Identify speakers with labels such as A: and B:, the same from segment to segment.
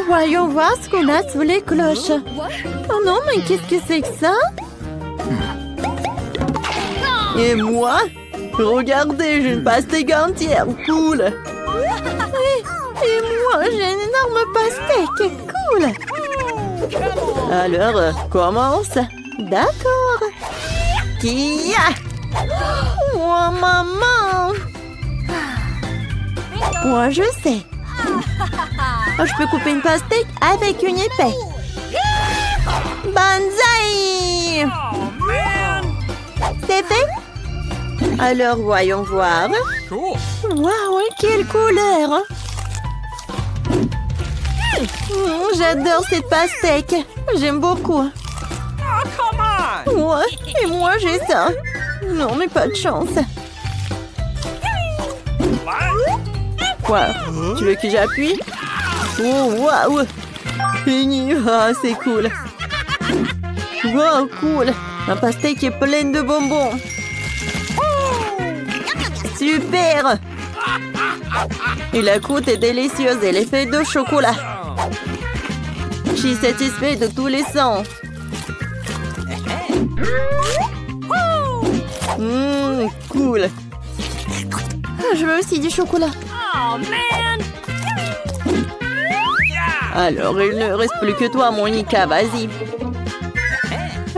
A: Voyons voir ce qu'on a sous les cloches. Oh non, mais qu'est-ce que c'est que ça? Et moi? Regardez, j'ai une pastèque entière. Cool. Et moi, j'ai une énorme pastèque. Cool. Alors, commence. D'accord. Kia! Oh, maman! Moi, je sais. Oh, je peux couper une pastèque avec une épée. Banzai! C'est fait? Alors, voyons voir. Waouh, quelle couleur! J'adore cette pastèque. J'aime beaucoup. Ouais, et moi j'ai ça. Non, mais pas de chance. Quoi? Tu veux que j'appuie? Oh, waouh! Fini. Ah, c'est cool. Wow, cool. Ma pastèque est pleine de bonbons. Super! Et la croûte est délicieuse. Elle est faite de chocolat. Je suis satisfaite de tous les sens. Cool. Je veux aussi du chocolat. Alors, il ne reste plus que toi, Monica. Vas-y.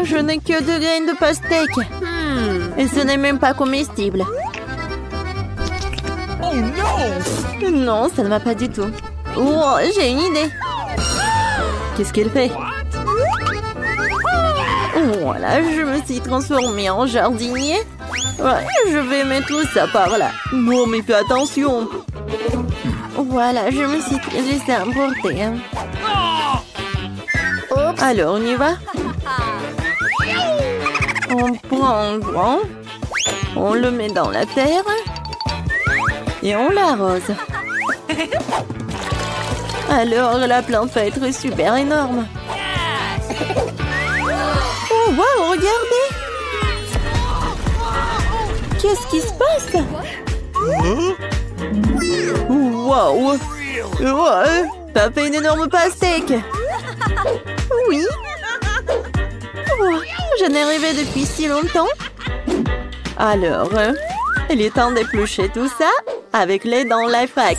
A: Je n'ai que 2 graines de pastèque. Et ce n'est même pas comestible. Non, ça ne va pas du tout. Oh, j'ai une idée. Qu'est-ce qu'elle fait? Voilà, je me suis transformée en jardinier. Ouais, je vais mettre tout ça par là. Bon, mais fais attention. Voilà, je me suis laissée emporter. Alors, on y va? On prend un grand. On le met dans la terre. Et on l'arrose. Alors, la plante va être super énorme. Oh, wow, regardez! Qu'est-ce qui se passe? Wow! Ouais, t'as fait une énorme pastèque! Oui! Oh, je n'ai rêvé depuis si longtemps! Alors, il est temps d'éplucher tout ça avec les dents Lifehack.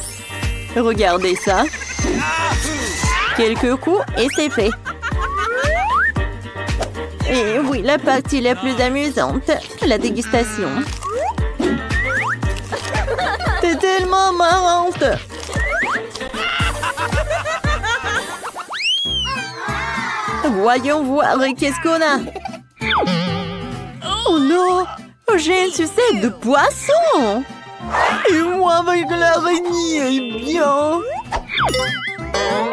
A: Regardez ça! Quelques coups et c'est fait! Et oui, la partie la plus amusante, la dégustation. T'es tellement marrante. Voyons voir qu'est-ce qu'on a. Oh non, j'ai une sucette de poisson. Et moi avec l'araignée, bien.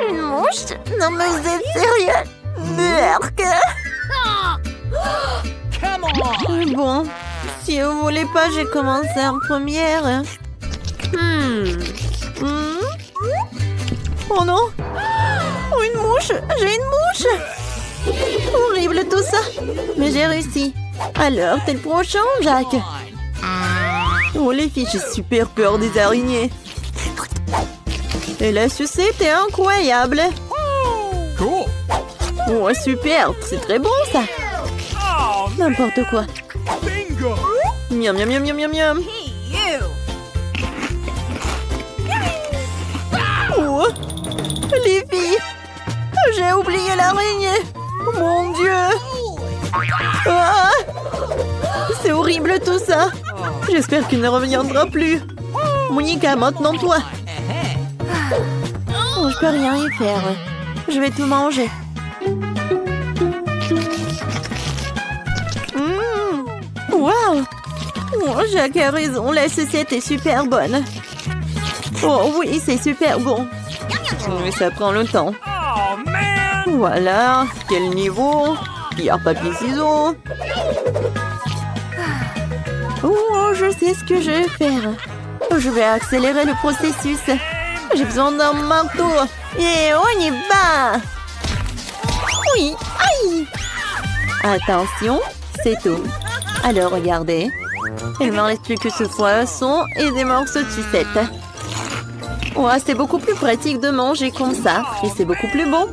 A: Une mouche? Non mais vous êtes sérieux? Berk. Bon, si vous voulez pas, j'ai commencé en première. Oh non! Oh, une mouche! J'ai une mouche! Horrible tout ça! Mais j'ai réussi. Alors, t'es le prochain, Jack? Oh les filles, j'ai super peur des araignées. Et la sucette est incroyable! Oh, super! C'est très bon ça! N'importe quoi. Miam, miam, miam, miam, miam, miam. Oh, les filles, j'ai oublié l'araignée. Mon Dieu. Ah, c'est horrible tout ça. J'espère qu'il ne reviendra plus. Monica, maintenant toi. Oh, je peux rien y faire. Je vais tout manger. Wow! Oh, Jack a raison, la sucette est super bonne. Oh oui, c'est super bon. Mais ça prend le temps. Voilà, quel niveau? Pierre, papier, ciseaux. Oh, je sais ce que je vais faire. Je vais accélérer le processus. J'ai besoin d'un marteau. Et on y va! Oui, aïe! Attention, c'est tout. Alors, regardez. Il ne m'en reste plus que ce poisson et des morceaux de sucette. Ouais, c'est beaucoup plus pratique de manger comme ça. Et c'est beaucoup plus bon.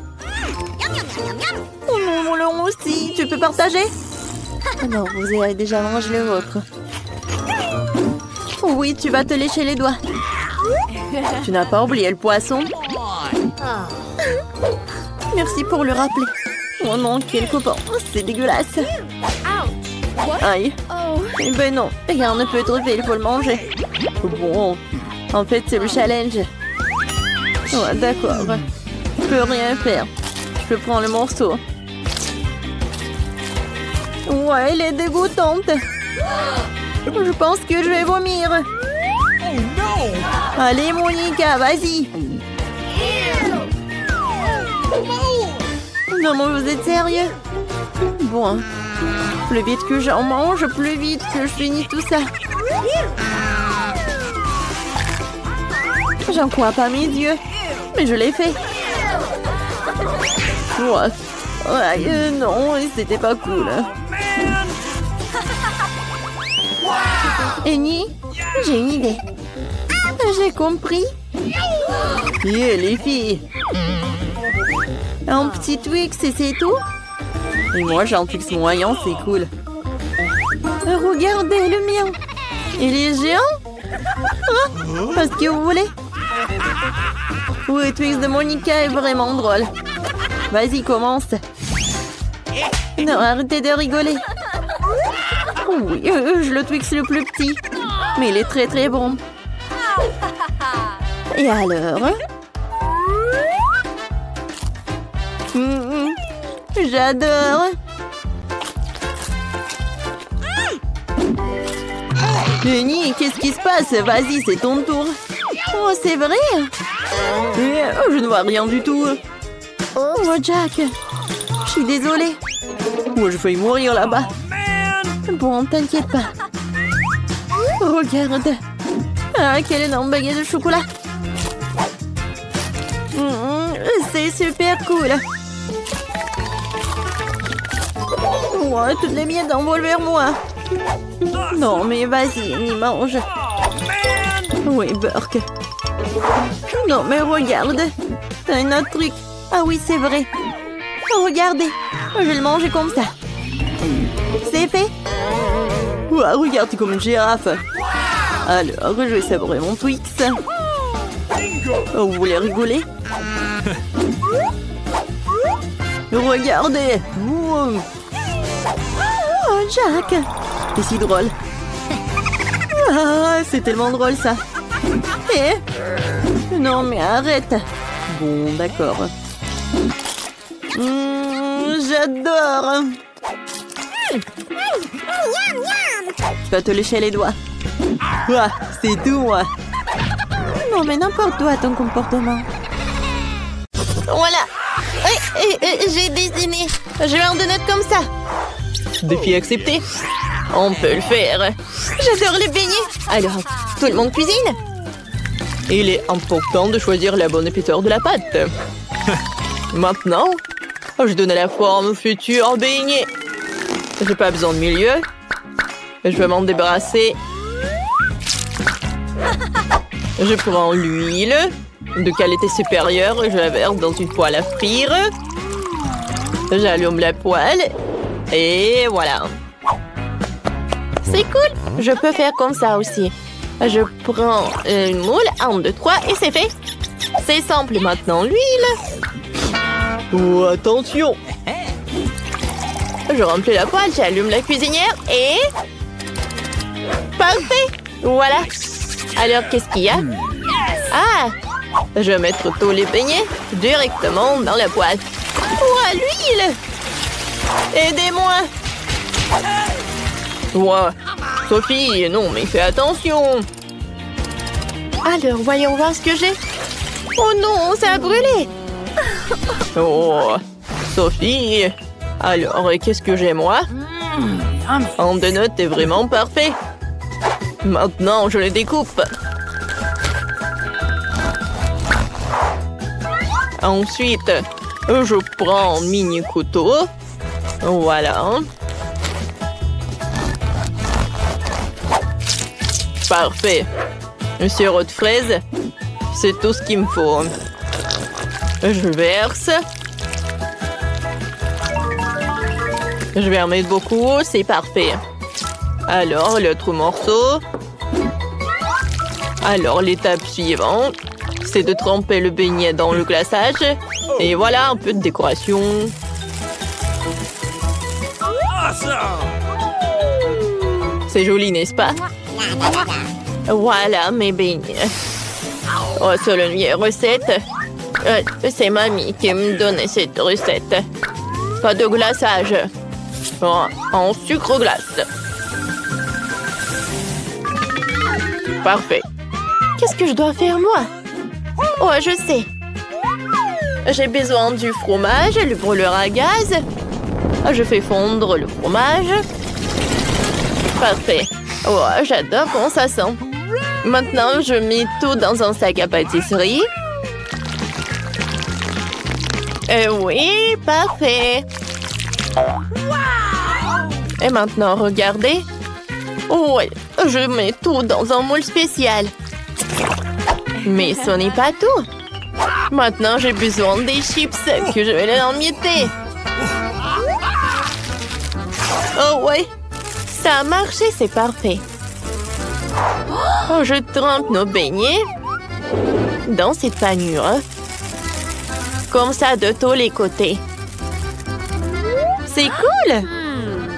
A: Oh non, mon long aussi. Tu peux partager? Non, vous avez déjà mangé le vôtre. Oui, tu vas te lécher les doigts. Tu n'as pas oublié le poisson? Merci pour le rappeler. Oh non, quel copain. C'est dégueulasse. Aïe. Eh ben non, rien ne peut être fait, il faut le manger. Bon, en fait, c'est le challenge. Ouais, d'accord. Je peux rien faire. Je peux prendre le morceau. Ouais, elle est dégoûtante. Je pense que je vais vomir. Allez, Monica, vas-y. Non, mais vous êtes sérieux? Bon, plus vite que j'en mange, plus vite que je finis tout ça. J'en crois pas mes yeux, mais je l'ai fait. Ouais, non, c'était pas cool. Annie, j'ai une idée. J'ai compris. Les filles. Un petit Twix et c'est tout? Et moi j'ai un Twix moyen, c'est cool. Regardez le mien. Il est géant. Parce que vous voulez? Oui, le Twix de Monica est vraiment drôle. Vas-y, commence. Non, arrêtez de rigoler. Oui, je le Twix le plus petit. Mais il est très très bon. Et alors? J'adore. Lenny, qu'est-ce qui se passe? Vas-y, c'est ton tour. Oh, c'est vrai? Je ne vois rien du tout. Oh, Jack. Je suis désolée. Moi, je failli mourir là-bas. Bon, t'inquiète pas. Regarde. Ah, quelle énorme baguette de chocolat. C'est super cool. Ouais, toutes les miettes envolent vers moi. Non, mais vas-y, y mange. Oui, Burke. Non, mais regarde. T'as un autre truc. Ah oui, c'est vrai. Regardez. Je vais le manger comme ça. C'est fait. Ouais, regarde, t'es comme une girafe. Alors, je vais savourer mon Twix. Oh, vous voulez rigoler? Regardez. Oh, Jack. C'est si drôle. Ah, c'est tellement drôle, ça. Non, mais arrête. Bon, d'accord. J'adore. Tu vas te lécher les doigts. Ah, c'est tout, moi. Non, mais n'importe quoi, ton comportement. Voilà. J'ai dessiné. Je vais en donner comme ça. Défi accepté. On peut le faire. J'adore les beignets. Alors, tout le monde cuisine? Il est important de choisir la bonne épaisseur de la pâte. Maintenant, je donne la forme au futur beignet. J'ai pas besoin de milieu. Je vais m'en débarrasser. Je prends l'huile de qualité supérieure et je la verse dans une poêle à frire. J'allume la poêle et voilà. C'est cool. Je peux faire comme ça aussi. Je prends une moule, 1, 2, 3 et c'est fait. C'est simple. Maintenant, l'huile. Oh, attention. Je remplis la poêle, j'allume la cuisinière et... Parfait. Voilà. Alors, qu'est-ce qu'il y a? Ah! Je vais mettre tous les beignets directement dans la poêle. Ouah, l'huile! Aidez-moi! Ouah, Sophie, non, mais fais attention! Alors, voyons voir ce que j'ai. Oh non, ça a brûlé! Oh, Sophie! Alors, qu'est-ce que j'ai, moi? En deux notes est vraiment parfait. Maintenant, je les découpe. Ensuite, je prends un mini couteau. Voilà. Parfait. Un sirop de fraise. C'est tout ce qu'il me faut. Je verse. Je vais en mettre beaucoup, c'est parfait. Alors, l'autre morceau. Alors, l'étape suivante, c'est de tremper le beignet dans le glaçage. Et voilà, un peu de décoration. C'est joli, n'est-ce pas? Voilà mes beignets. Oh, c'est la vieille recette. C'est mamie qui me donnait cette recette. Pas de glaçage. Oh, en sucre glace. Parfait. Qu'est-ce que je dois faire, moi? Oh, je sais. J'ai besoin du fromage, le brûleur à gaz. Je fais fondre le fromage. Parfait. Oh, j'adore quand ça sent. Maintenant, je mets tout dans un sac à pâtisserie. Oui, parfait. Et maintenant, regardez. Oui, je mets tout dans un moule spécial. Mais ce n'est pas tout. Maintenant, j'ai besoin des chips que je vais les emietter. Oh ouais, ça a marché, c'est parfait. Oh, je trempe nos beignets dans cette panure. Comme ça de tous les côtés. C'est cool!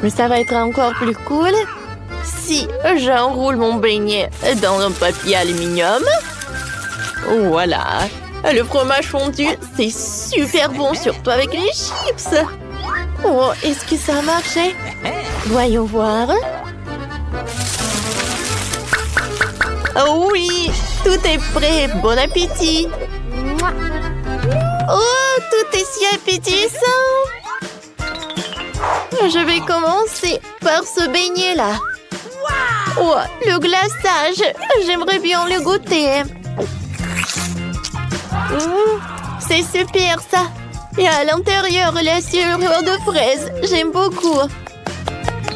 A: Mais ça va être encore plus cool si j'enroule mon beignet dans un papier aluminium. Voilà. Le fromage fondu, c'est super bon, surtout avec les chips. Oh, est-ce que ça a marché? Voyons voir. Oh oui, tout est prêt. Bon appétit. Oh, tout est si appétissant. Je vais commencer par ce beignet-là. Oh, le glaçage. J'aimerais bien le goûter. C'est super, ça. Et à l'intérieur, la serrure de fraises. J'aime beaucoup.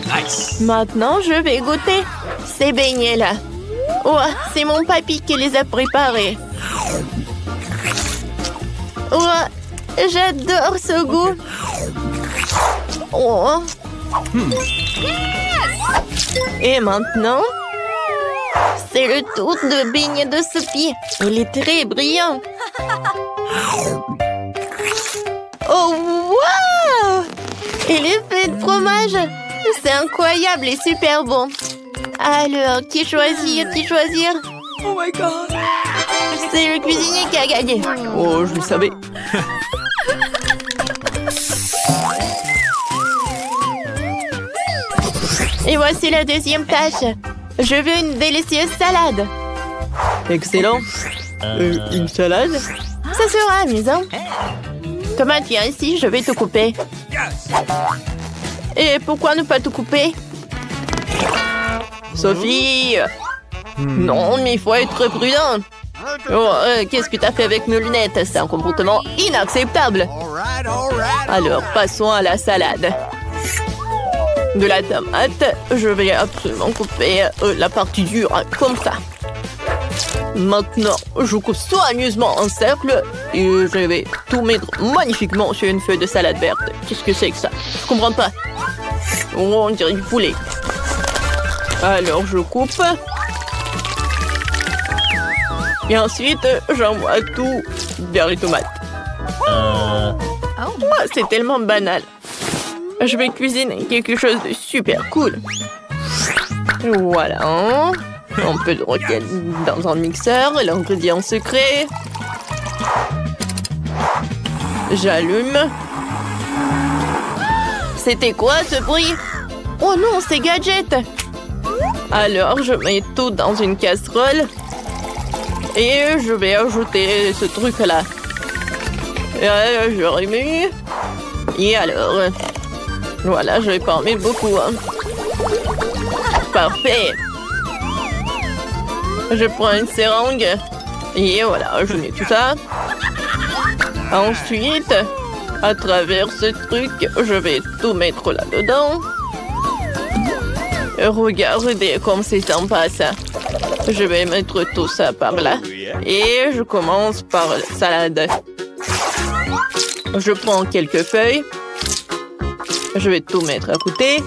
A: Nice. Maintenant, je vais goûter ces beignets-là. Oh, c'est mon papy qui les a préparés. Oh, j'adore ce goût. Oh. Et maintenant, c'est le tour de beignet de Sophie. Il est très brillant. Oh, wow! Et l'effet de fromage, c'est incroyable et super bon. Alors, qui choisir? Oh my God! C'est le cuisinier qui a gagné. Oh, je le savais. Et voici la deuxième tâche. Je veux une délicieuse salade. Excellent. Une salade? Ça sera amusant. Thomas, viens ici, je vais te couper. Et pourquoi ne pas te couper? Sophie! Non, mais il faut être prudent. Oh, qu'est-ce que tu as fait avec mes lunettes? C'est un comportement inacceptable. Alors, passons à la salade. De la tomate, je vais absolument couper la partie dure, comme ça. Maintenant, je coupe soigneusement en cercle et je vais tout mettre magnifiquement sur une feuille de salade verte. Qu'est-ce que c'est que ça? Je comprends pas. Oh, on dirait du poulet. Alors, je coupe. Et ensuite, j'envoie tout vers les tomates. C'est tellement banal. Je vais cuisiner quelque chose de super cool. Voilà. Un peu de roquette dans un mixeur, l'ingrédient secret. J'allume. C'était quoi ce bruit? Oh non, c'est Gadget. Alors, je mets tout dans une casserole. Et je vais ajouter ce truc-là. Je remue. Et alors... Voilà, je vais pas en mettre beaucoup. Parfait. Je prends une seringue. Et voilà, je mets tout ça. Ensuite, à travers ce truc, je vais tout mettre là-dedans. Regardez comme c'est sympa ça. Je vais mettre tout ça par là. Et je commence par la salade. Je prends quelques feuilles. Je vais tout mettre à côté.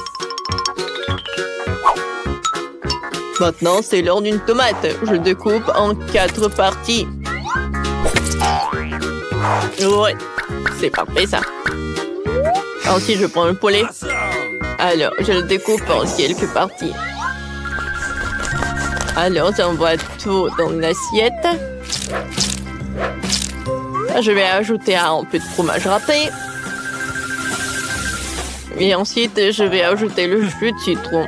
A: Maintenant, c'est l'heure d'une tomate. Je le découpe en 4 parties. Ouais, c'est parfait ça. Ensuite, je prends le poulet. Alors, je le découpe en quelques parties. Alors, j'envoie tout dans une assiette. Je vais ajouter un peu de fromage râpé. Et ensuite, je vais ajouter le jus de citron.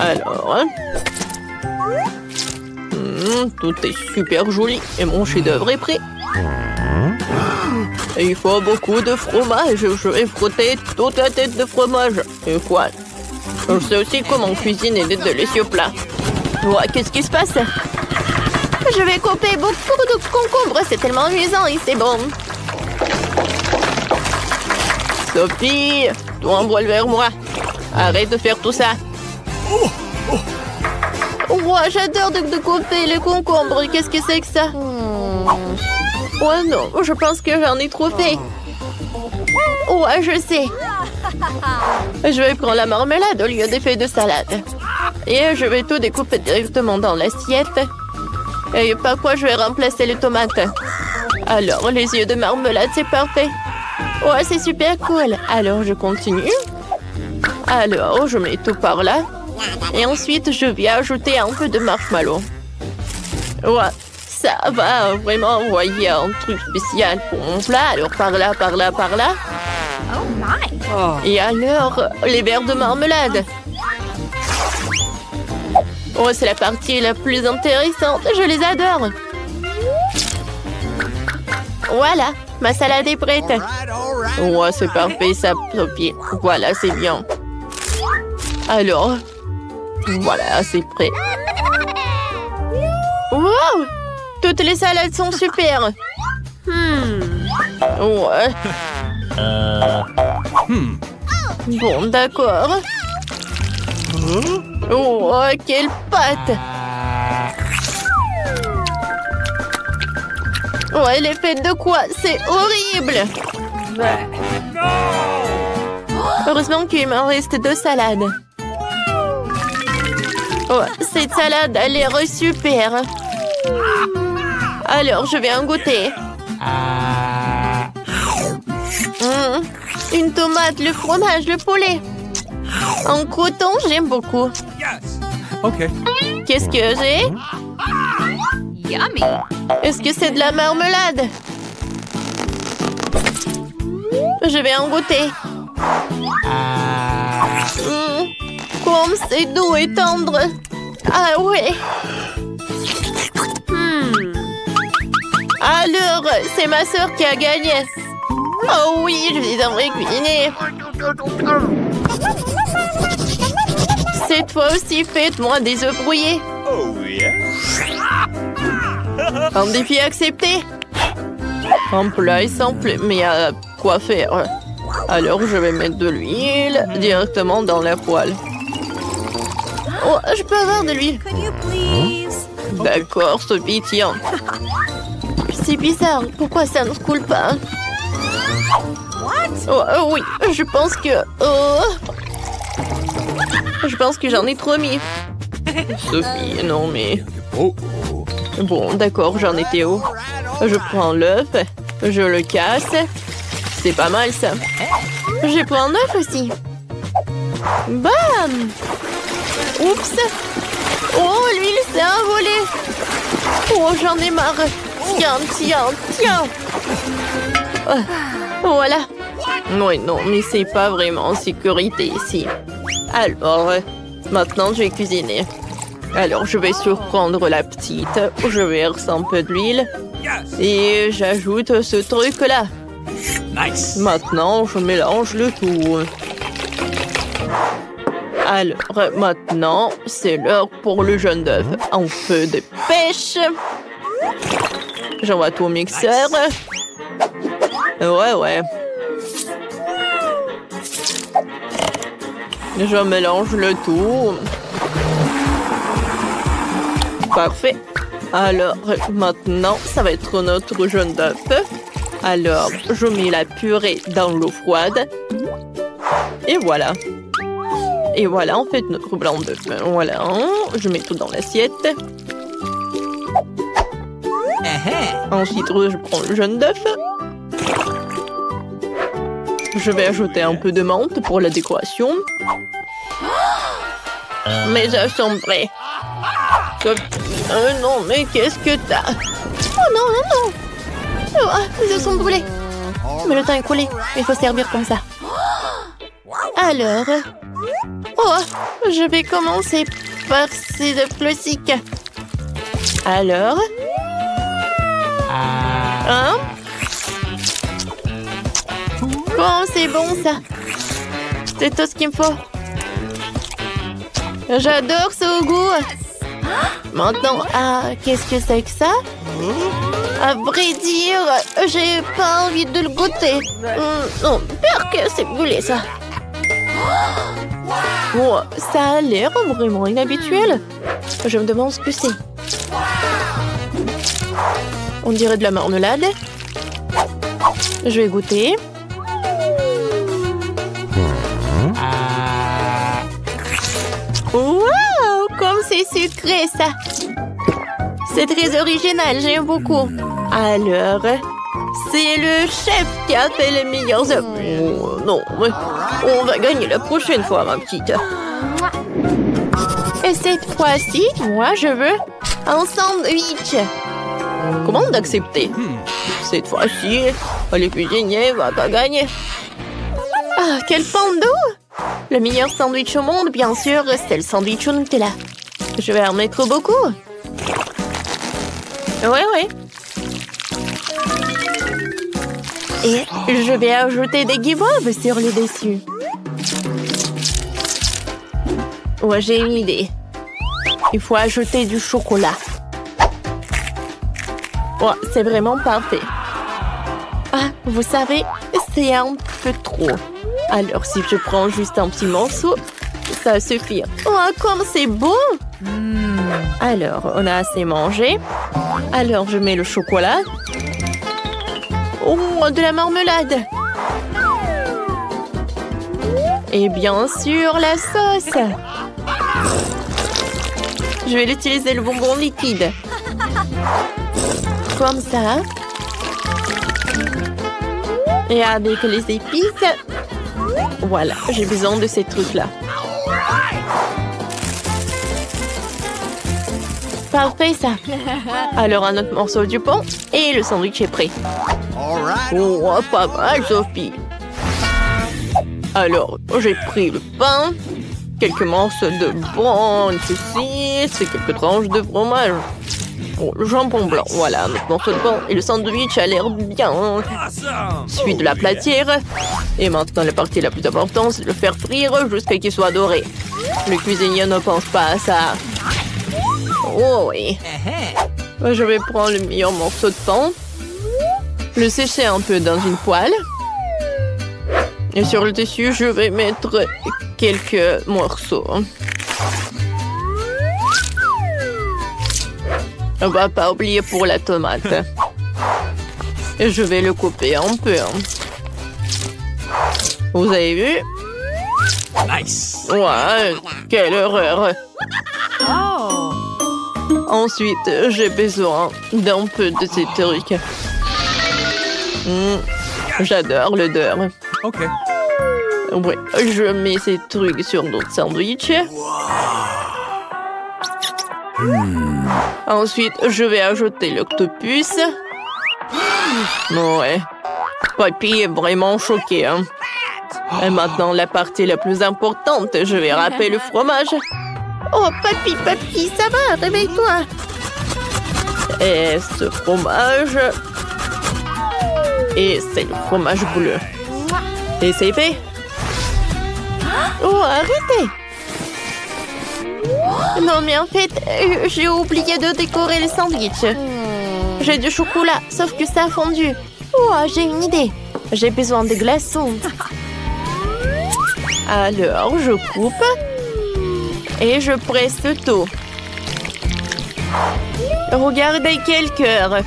A: Alors, tout est super joli et mon chef-d'œuvre est prêt. Et il faut beaucoup de fromage. Je vais frotter toute la tête de fromage. Et quoi? Je sais aussi comment cuisiner des délicieux plats. Ouais, qu'est-ce qui se passe? Je vais couper beaucoup de concombres. C'est tellement amusant et c'est bon. Sophie, toi envoie vers moi. Arrête de faire tout ça. Ouais, j'adore de couper les concombres. Qu'est-ce que c'est que ça? Ouais, non, je pense que j'en ai trop fait. Ouais, je sais. Je vais prendre la marmelade au lieu des feuilles de salade. Et je vais tout découper directement dans l'assiette. Et par quoi je vais remplacer les tomates? Alors, les yeux de marmelade, c'est parfait. Ouais, c'est super cool. Alors, je continue. Alors, je mets tout par là. Et ensuite, je vais ajouter un peu de marshmallow. Ouais, ça va vraiment envoyer un truc spécial pour mon plat. Alors, par là, par là, par là.
B: Oh my!
A: Et alors, les verres de marmelade. Oh, c'est la partie la plus intéressante. Je les adore. Voilà, ma salade est prête. Ouais, c'est parfait, ça, Sophie. Voilà, c'est bien. Alors, voilà, c'est prêt. Wow! Toutes les salades sont super. Ouais. Bon, d'accord. Oh, quelle pâte! Oh, elle est faite de quoi? C'est horrible! Heureusement qu'il m'en reste 2 salades. Oh, cette salade a l'air super. Alors, je vais en goûter. Une tomate, le fromage, le poulet. En coton, j'aime beaucoup.
C: OK.
A: Qu'est-ce que j'ai?
B: Yummy!
A: Est-ce que c'est de la marmelade? Je vais en goûter. Comme c'est doux et tendre. Ah ouais. Alors, c'est ma sœur qui a gagné. Oh oui, je suis en train de cuisiner. Cette fois aussi, faites-moi des œufs brouillés.
C: Oh yeah.
A: Un défi accepté. Un plat est simple, mais il y a quoi faire. Alors, je vais mettre de l'huile directement dans la poêle. Oh, je peux avoir de l'huile.
B: Could you please?
A: D'accord, Sophie, tiens. C'est bizarre, pourquoi ça ne coule pas? Oh, oui, je pense que... Je pense que j'en ai trop mis. Sophie, non mais... Bon, d'accord, j'en étais où? Je prends l'œuf, je le casse. C'est pas mal ça. Je prends un œuf aussi. Bam! Oups! Oh, l'huile s'est envolée! Oh, j'en ai marre! Tiens, tiens, tiens! Voilà! Oui, non, mais c'est pas vraiment en sécurité ici. Alors, maintenant je vais cuisiner. Alors, je vais surprendre la petite. Je verse un peu d'huile. Et j'ajoute ce truc-là.
C: Nice.
A: Maintenant, je mélange le tout. Alors, maintenant, c'est l'heure pour le jaune d'œuf. Un peu de pêche. J'envoie tout au mixeur. Ouais. Je mélange le tout. Parfait. Alors, maintenant, ça va être notre jaune d'œuf. Alors, je mets la purée dans l'eau froide. Et voilà. Et voilà, en fait, notre blanc d'œuf. Voilà, je mets tout dans l'assiette. Ensuite, je prends le jaune d'œuf. Je vais ajouter un peu de menthe pour la décoration. Mes œufs sont prêts. Non, mais qu'est-ce que t'as? Oh non, non, non. Oh, mes œufs sont brûlés. Mais le temps est coulé. Il faut servir comme ça. Alors... Oh, je vais commencer par ces œufs classiques. Alors... Hein? Oh, c'est bon ça. C'est tout ce qu'il me faut. J'adore ce goût. Maintenant, qu'est-ce que c'est que ça? À vrai dire, j'ai pas envie de le goûter. Non, peur que c'est brûlé ça. Oh, ça a l'air vraiment inhabituel. Je me demande ce que c'est. On dirait de la marmelade. Je vais goûter. Wow, comme c'est sucré ça. C'est très original, j'aime beaucoup. Alors, c'est le chef qui a fait les meilleurs œufs. Oh, non, on va gagner la prochaine fois, ma petite. Et cette fois-ci, moi, je veux un sandwich. Comment d'accepter? Cette fois-ci, le cuisinier va pas gagner. Ah, quel pando! Le meilleur sandwich au monde, bien sûr, c'est le sandwich au Nutella. Je vais en mettre beaucoup. Ouais. Et je vais ajouter des guimauves sur le dessus. Ouais, j'ai une idée. Il faut ajouter du chocolat. Ouais, c'est vraiment parfait. Ah, vous savez, c'est un peu trop. Alors, si je prends juste un petit morceau, ça suffit. Oh, comme c'est bon! Alors, on a assez mangé. Alors, je mets le chocolat. Oh, de la marmelade! Et bien sûr, la sauce! Je vais utiliser le bonbon liquide. Comme ça. Et avec les épices. Voilà, j'ai besoin de ces trucs-là. Parfait, ça. Alors, un autre morceau du pain et le sandwich est prêt. Oh, pas mal, Sophie. Alors, j'ai pris le pain, quelques morceaux de bonne saucisse et quelques tranches de fromage. Oh, le jambon blanc, voilà, notre morceau de pain et le sandwich a l'air bien. Suite de la platière. Et maintenant, la partie la plus importante, c'est de le faire frire jusqu'à qu'il soit doré. Le cuisinier ne pense pas à ça. Oh oui. Je vais prendre le meilleur morceau de pain, le sécher un peu dans une poêle. Et sur le dessus, je vais mettre quelques morceaux. On va pas oublier pour la tomate. Et je vais le couper un peu. Vous avez vu?
C: Nice.
A: Ouais, quelle horreur. Ensuite, j'ai besoin d'un peu de ces trucs. J'adore l'odeur.
C: Ok.
A: Ouais, je mets ces trucs sur notre sandwich. Ensuite, je vais ajouter l'octopus. Ouais. Papy est vraiment choqué. Hein. Et maintenant, la partie la plus importante, je vais râper le fromage. Oh, papy, ça va, réveille-toi. Et ce fromage... Et c'est le fromage bleu. Et c'est fait. Oh, arrêtez. Non, mais en fait, j'ai oublié de décorer le sandwich. J'ai du chocolat, sauf que ça a fondu. Oh, j'ai une idée. J'ai besoin de glaçons. Alors, je coupe. Et je presse tout. Regardez quel cœur!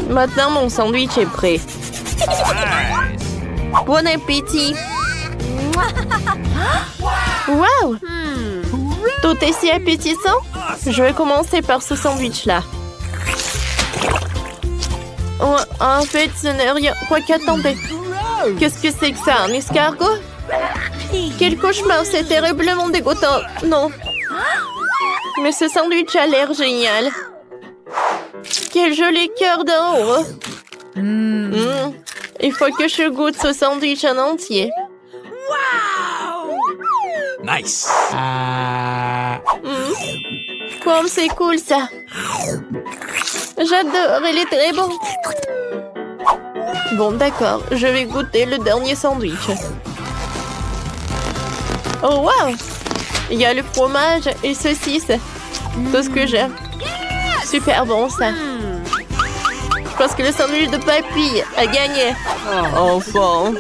A: Maintenant, mon sandwich est prêt. Bon appétit! Wow! Tout est si appétissant! Je vais commencer par ce sandwich-là. Oh, en fait, ce n'est rien. Quoi qu'attendez. Qu'est-ce que c'est que ça? Un escargot? Quel cauchemar, c'est terriblement dégoûtant. Non. Mais ce sandwich a l'air génial. Quel joli cœur d'en haut. Il faut que je goûte ce sandwich en entier.
C: Nice.
A: Comme c'est cool ça. J'adore, il est très bon. Bon, d'accord, je vais goûter le dernier sandwich. Oh, wow! Il y a le fromage et saucisse. Tout ce que j'aime. Super bon, ça. Je pense que le sandwich de papy a gagné. Enfin.